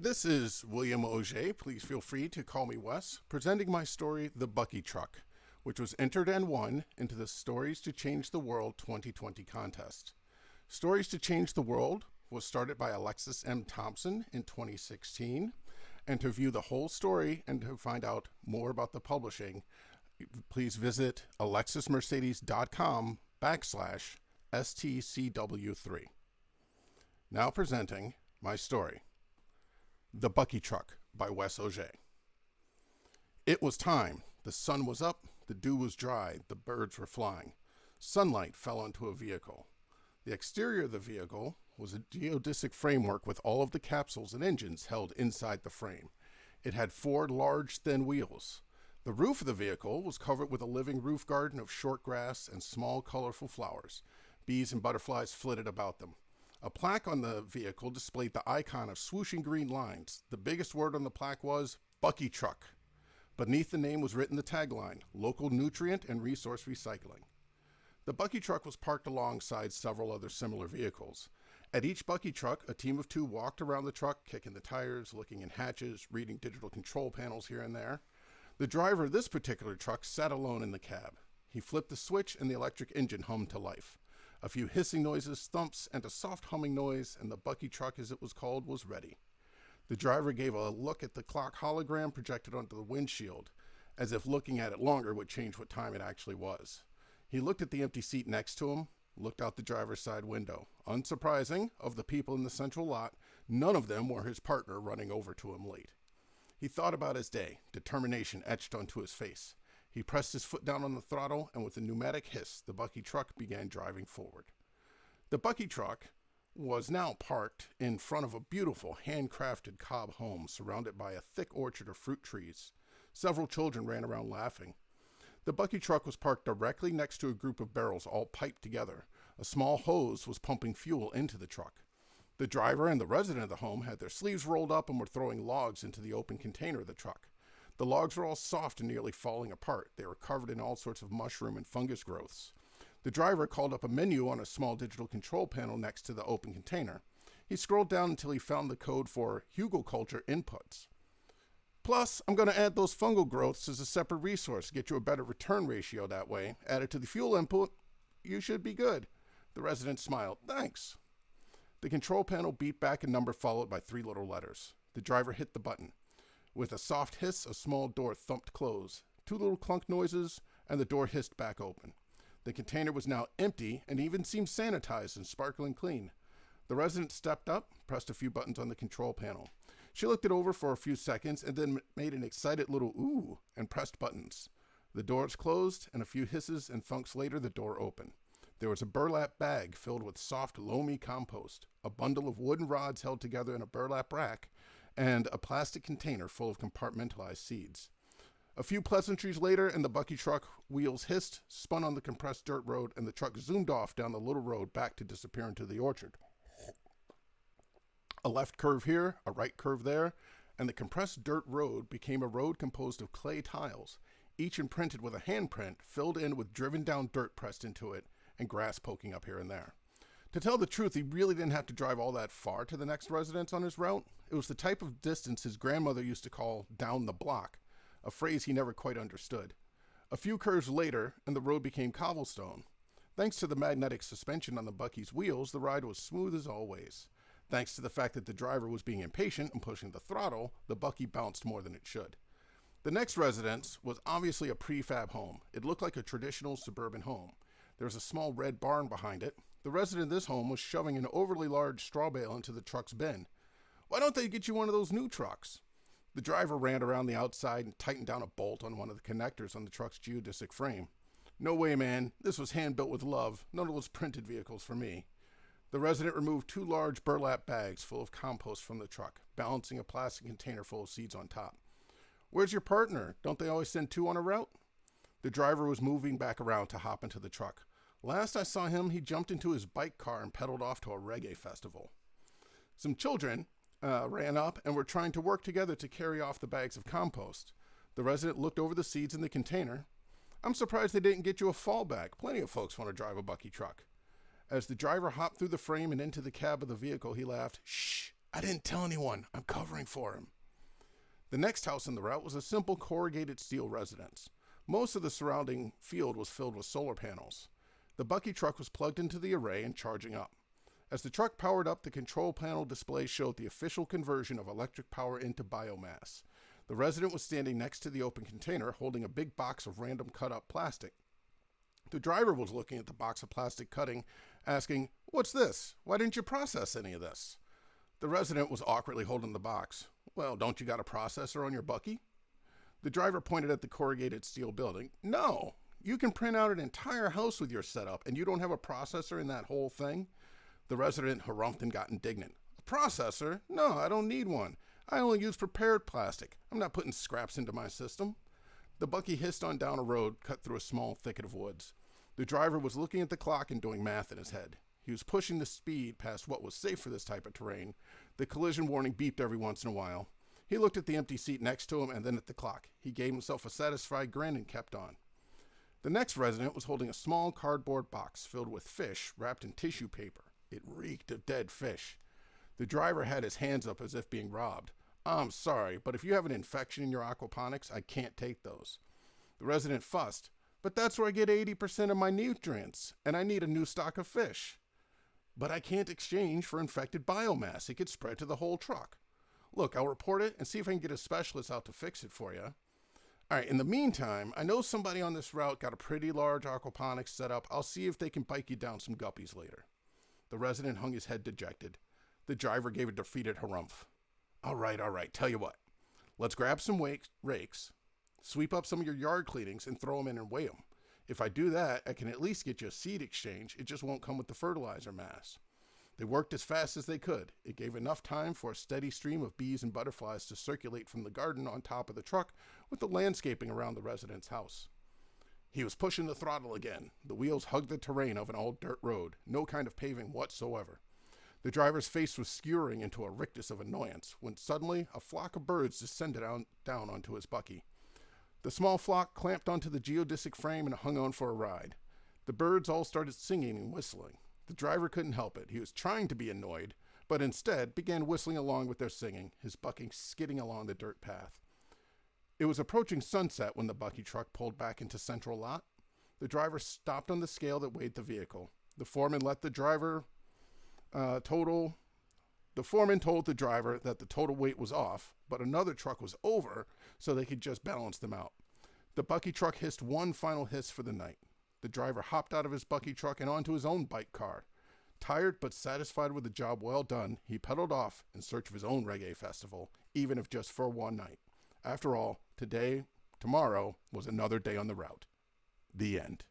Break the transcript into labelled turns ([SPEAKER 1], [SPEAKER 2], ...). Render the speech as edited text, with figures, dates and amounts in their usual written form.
[SPEAKER 1] This is William Auger, please feel free to call me Wes, presenting my story, The Buckytruck, which was entered and won into the Stories to Change the World 2020 contest. Stories to Change the World was started by Alexis M. Thompson in 2016, and to view the whole story and to find out more about the publishing, please visit alexismercedes.com/STCW3. Now presenting my story. The Buckytruck by Wes Auger. It was time. The sun was up, the dew was dry, the birds were flying. Sunlight fell onto a vehicle. The exterior of the vehicle was a geodesic framework with all of the capsules and engines held inside the frame. It had 4 large, thin wheels. The roof of the vehicle was covered with a living roof garden of short grass and small, colorful flowers. Bees and butterflies flitted about them. A plaque on the vehicle displayed the icon of swooshing green lines. The biggest word on the plaque was Buckytruck. Beneath the name was written the tagline, Local Nutrient and Resource Recycling. The Buckytruck was parked alongside several other similar vehicles. At each Buckytruck, a team of 2 walked around the truck, kicking the tires, looking in hatches, reading digital control panels here and there. The driver of this particular truck sat alone in the cab. He flipped the switch and the electric engine hummed to life. A few hissing noises, thumps, and a soft humming noise, and the Buckytruck, as it was called, was ready. The driver gave a look at the clock hologram projected onto the windshield, as if looking at it longer would change what time it actually was. He looked at the empty seat next to him, looked out the driver's side window. Unsurprising, of the people in the central lot, none of them were his partner running over to him late. He thought about his day, determination etched onto his face. He pressed his foot down on the throttle, and with a pneumatic hiss, the Buckytruck began driving forward. The Buckytruck was now parked in front of a beautiful, handcrafted cob home surrounded by a thick orchard of fruit trees. Several children ran around laughing. The Buckytruck was parked directly next to a group of barrels all piped together. A small hose was pumping fuel into the truck. The driver and the resident of the home had their sleeves rolled up and were throwing logs into the open container of the truck. The logs were all soft and nearly falling apart. They were covered in all sorts of mushroom and fungus growths. The driver called up a menu on a small digital control panel next to the open container. He scrolled down until he found the code for hugelkultur inputs. Plus, I'm going to add those fungal growths as a separate resource, get you a better return ratio that way. Add it to the fuel input, you should be good. The resident smiled. Thanks. The control panel beat back a number followed by 3 little letters. The driver hit the button. With a soft hiss, a small door thumped close. 2 little clunk noises, and the door hissed back open. The container was now empty and even seemed sanitized and sparkling clean. The resident stepped up, pressed a few buttons on the control panel. She looked it over for a few seconds and then made an excited little ooh and pressed buttons. The doors closed, and a few hisses and thunks later, the door opened. There was a burlap bag filled with soft, loamy compost, a bundle of wooden rods held together in a burlap rack, and a plastic container full of compartmentalized seeds. A few pleasantries later, and the Buckytruck wheels hissed, spun on the compressed dirt road, and the truck zoomed off down the little road back to disappear into the orchard. A left curve here, a right curve there, and the compressed dirt road became a road composed of clay tiles, each imprinted with a handprint filled in with driven down dirt pressed into it, and grass poking up here and there. To tell the truth, he really didn't have to drive all that far to the next residence on his route. It was the type of distance his grandmother used to call down the block, a phrase he never quite understood. A few curves later, and the road became cobblestone. Thanks to the magnetic suspension on the Bucky's wheels, the ride was smooth as always. Thanks to the fact that the driver was being impatient and pushing the throttle, the Bucky bounced more than it should. The next residence was obviously a prefab home. It looked like a traditional suburban home. There was a small red barn behind it. The resident of this home was shoving an overly large straw bale into the truck's bin. Why don't they get you one of those new trucks? The driver ran around the outside and tightened down a bolt on one of the connectors on the truck's geodesic frame. No way, man. This was hand-built with love. None of those printed vehicles for me. The resident removed 2 large burlap bags full of compost from the truck, balancing a plastic container full of seeds on top. Where's your partner? Don't they always send 2 on a route? The driver was moving back around to hop into the truck. Last I saw him, he jumped into his bike car and pedaled off to a reggae festival. Some children ran up and were trying to work together to carry off the bags of compost. The resident looked over the seeds in the container. I'm surprised they didn't get you a fallback. Plenty of folks want to drive a Buckytruck. As the driver hopped through the frame and into the cab of the vehicle, he laughed. Shh, I didn't tell anyone. I'm covering for him. The next house in the route was a simple corrugated steel residence. Most of the surrounding field was filled with solar panels. The Buckytruck was plugged into the array and charging up. As the truck powered up, the control panel display showed the official conversion of electric power into biomass. The resident was standing next to the open container, holding a big box of random cut-up plastic. The driver was looking at the box of plastic cutting, asking, "What's this? Why didn't you process any of this?" The resident was awkwardly holding the box. "Well, don't you got a processor on your Bucky?" The driver pointed at the corrugated steel building. "No, you can print out an entire house with your setup, and you don't have a processor in that whole thing?" The resident harumphed and got indignant. "A processor? No, I don't need one. I only use prepared plastic. I'm not putting scraps into my system." The Bucky hissed on down a road cut through a small thicket of woods. The driver was looking at the clock and doing math in his head. He was pushing the speed past what was safe for this type of terrain. The collision warning beeped every once in a while. He looked at the empty seat next to him and then at the clock. He gave himself a satisfied grin and kept on. The next resident was holding a small cardboard box filled with fish wrapped in tissue paper. It reeked of dead fish. The driver had his hands up as if being robbed. "I'm sorry, but if you have an infection in your aquaponics, I can't take those." The resident fussed. "But that's where I get 80% of my nutrients, and I need a new stock of fish." "But I can't exchange for infected biomass. It could spread to the whole truck." "Look, I'll report it and see if I can get a specialist out to fix it for you." "All right, in the meantime, I know somebody on this route got a pretty large aquaponics set up. I'll see if they can bike you down some guppies later." The resident hung his head dejected. The driver gave a defeated harumph. All right, tell you what. Let's grab some rakes, sweep up some of your yard cleanings, and throw them in and weigh them. If I do that, I can at least get you a seed exchange. It just won't come with the fertilizer mass." They worked as fast as they could. It gave enough time for a steady stream of bees and butterflies to circulate from the garden on top of the truck with the landscaping around the resident's house. He was pushing the throttle again. The wheels hugged the terrain of an all-dirt road, no kind of paving whatsoever. The driver's face was skewering into a rictus of annoyance when suddenly a flock of birds descended down onto his Bucky. The small flock clamped onto the geodesic frame and hung on for a ride. The birds all started singing and whistling. The driver couldn't help it. He was trying to be annoyed, but instead began whistling along with their singing, his Bucky skidding along the dirt path. It was approaching sunset when the Buckytruck pulled back into Central Lot. The driver stopped on the scale that weighed the vehicle. The foreman told the driver that the total weight was off, but another truck was over, so they could just balance them out. The Buckytruck hissed one final hiss for the night. The driver hopped out of his Buckytruck and onto his own bike car. Tired but satisfied with the job well done, he pedaled off in search of his own reggae festival, even if just for one night. After all, tomorrow was another day on the route. The end.